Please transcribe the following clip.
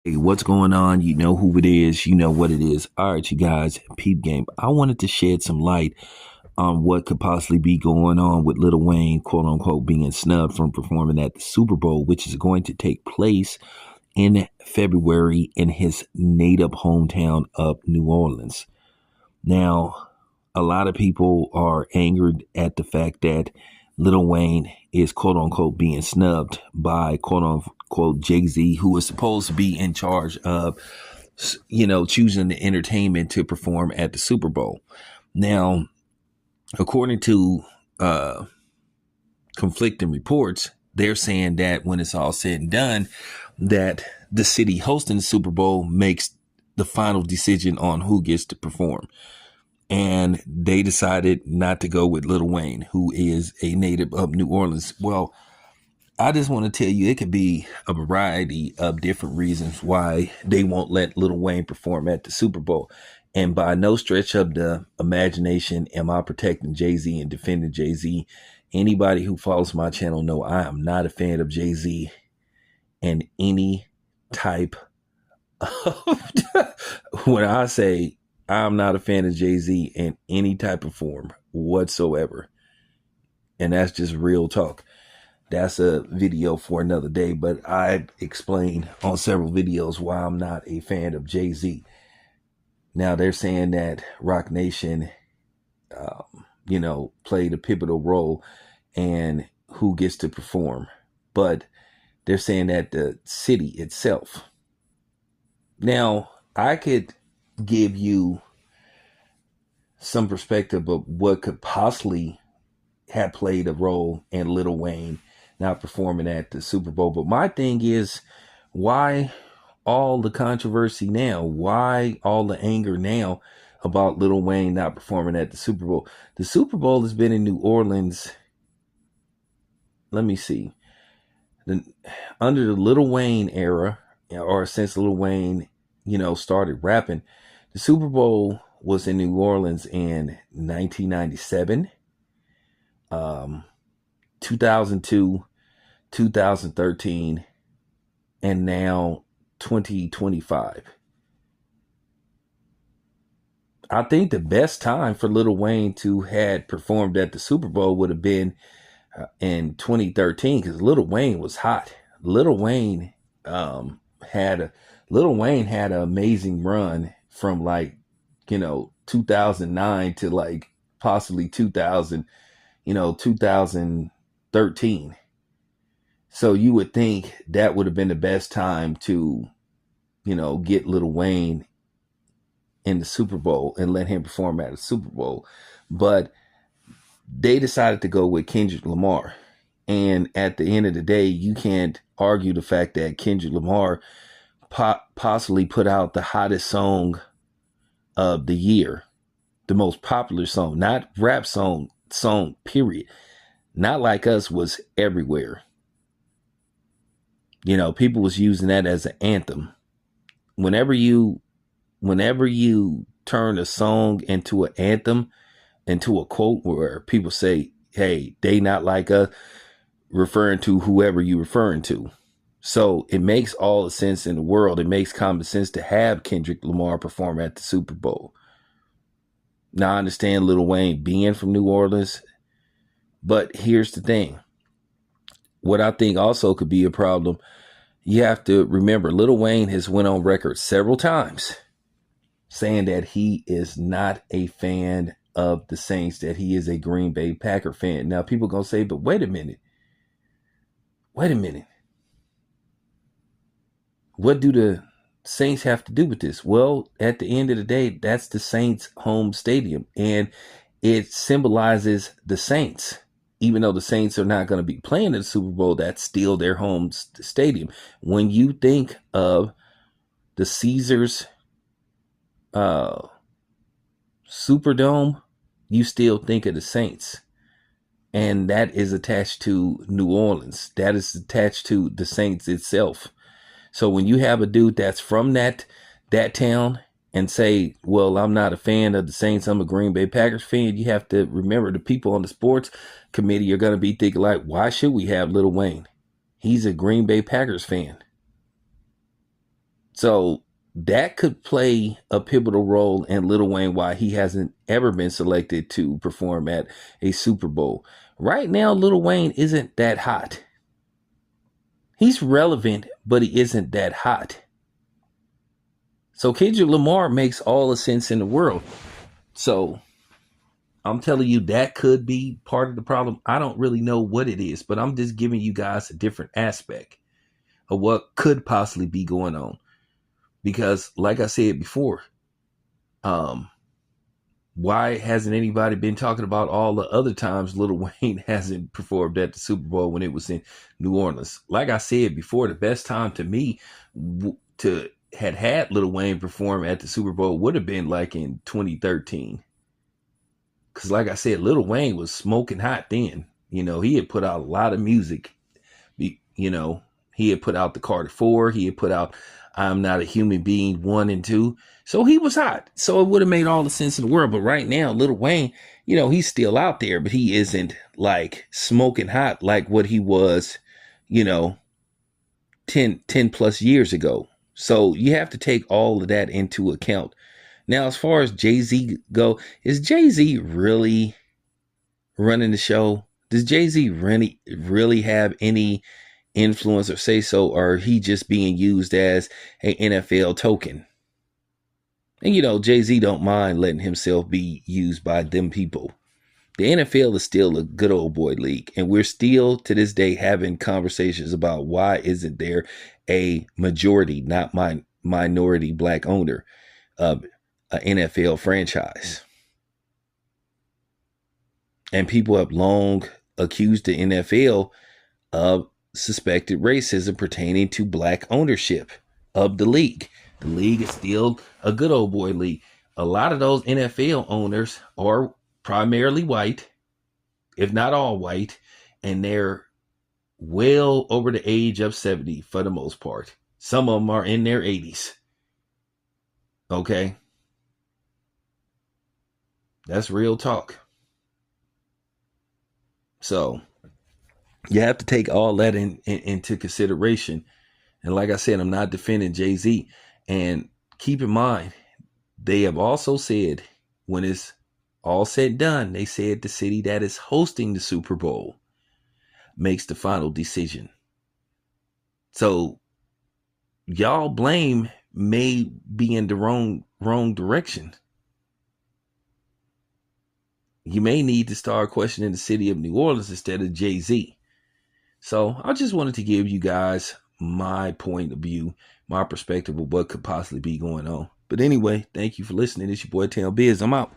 Hey, what's going on? You know who it is. You know what it is. All right, you guys, peep game. I wanted to shed some light on what could possibly be going on with Lil Wayne, quote unquote, being snubbed from performing at the Super Bowl, which is going to take place in February in his native hometown of New Orleans. Now, a lot of people are angered at the fact that Lil Wayne is quote unquote being snubbed by quote unquote Jay-Z, who is supposed to be in charge of, choosing the entertainment to perform at the Super Bowl. Now, according to uh, conflicting reports, they're saying that when it's all said and done, that the city hosting the Super Bowl makes the final decision on who gets to perform. And they decided not to go with Lil Wayne, who is a native of New Orleans. Well, I just want to tell you, it could be a variety of different reasons why they won't let Lil Wayne perform at the Super Bowl. And by no stretch of the imagination am I protecting Jay-Z and defending Jay-Z. Anybody who follows my channel know I am not a fan of Jay-Z and any type of when I say I'm not a fan of Jay-Z in any type of form whatsoever. And that's just real talk. That's a video for another day, but I explained on several videos why I'm not a fan of Jay-Z. Now they're saying that Rock Nation, played a pivotal role in who gets to perform. But they're saying that the city itself. Now, I could give you some perspective of what could possibly have played a role in Lil Wayne not performing at the Super Bowl. But my thing is, why all the controversy now? Why all the anger now about Lil Wayne not performing at the Super Bowl? The Super Bowl has been in New Orleans. Let me see. Under the Lil Wayne era, or since Lil Wayne, started rapping, the Super Bowl was in New Orleans in 1997, 2002, 2013, and now 2025. I think the best time for Lil Wayne to had performed at the Super Bowl would have been in 2013, because Lil Wayne was hot. Lil Wayne Lil Wayne had an amazing run from 2009 to possibly 2013. So you would think that would have been the best time to, get Lil Wayne in the Super Bowl and let him perform at the Super Bowl. But they decided to go with Kendrick Lamar. And at the end of the day, you can't argue the fact that Kendrick Lamar possibly put out the hottest song of the year, the most popular song, not rap song, period. Not Like Us was everywhere. People was using that as an anthem. Whenever you turn a song into an anthem, into a quote where people say, hey, they not like us, referring to whoever you referring to. So it makes all the sense in the world. It makes common sense to have Kendrick Lamar perform at the Super Bowl. Now I understand Lil Wayne being from New Orleans, but here's the thing. What I think also could be a problem, you have to remember Lil Wayne has went on record several times saying that he is not a fan of the Saints, that he is a Green Bay Packer fan. Now people gonna say, but wait a minute. What do the Saints have to do with this? Well, at the end of the day, that's the Saints' home stadium, and it symbolizes the Saints. Even though the Saints are not going to be playing in the Super Bowl, that's still their home stadium. When you think of the Caesars Superdome, you still think of the Saints. And that is attached to New Orleans. That is attached to the Saints itself. So when you have a dude that's from that town and say, well, I'm not a fan of the Saints, I'm a Green Bay Packers fan, you have to remember the people on the sports committee are going to be thinking like, why should we have Lil Wayne? He's a Green Bay Packers fan. So that could play a pivotal role in Lil Wayne why he hasn't ever been selected to perform at a Super Bowl. Right now, Lil Wayne isn't that hot. He's relevant, but he isn't that hot. So Kendrick Lamar makes all the sense in the world. So I'm telling you, that could be part of the problem. I don't really know what it is, but I'm just giving you guys a different aspect of what could possibly be going on. Because, like I said before, why hasn't anybody been talking about all the other times Lil Wayne hasn't performed at the Super Bowl when it was in New Orleans? Like I said before, the best time to me to had Lil Wayne perform at the Super Bowl would have been like in 2013. Because like I said, Lil Wayne was smoking hot then. You know, he had put out a lot of music. You know, he had put out the Carter 4. He had put out I'm Not a Human Being 1 and 2. So he was hot. So it would have made all the sense in the world. But right now, Lil Wayne, you know, he's still out there, but he isn't like smoking hot like what he was, you know, 10 plus years ago. So you have to take all of that into account. Now, as far as Jay-Z go, is Jay-Z really running the show? Does Jay-Z really have any influence or say so, or he just being used as an NFL token? And you know, Jay-Z don't mind letting himself be used by them people. The NFL is still a good old boy league, and we're still to this day having conversations about why isn't there a majority, not minority black owner of an NFL franchise. And people have long accused the NFL of suspected racism pertaining to black ownership of the league. The league is still a good old boy league. A lot of those NFL owners are primarily white, if not all white, and they're well over the age of 70 for the most part. Some of them are in their 80s. Okay? That's real talk. So you have to take all that into consideration. And like I said, I'm not defending Jay-Z. And keep in mind, they have also said when it's all said and done, they said the city that is hosting the Super Bowl makes the final decision. So y'all blame may be in the wrong direction. You may need to start questioning the city of New Orleans instead of Jay-Z. So I just wanted to give you guys my point of view, my perspective of what could possibly be going on. But anyway, thank you for listening. It's your boy Tail Biz. I'm out.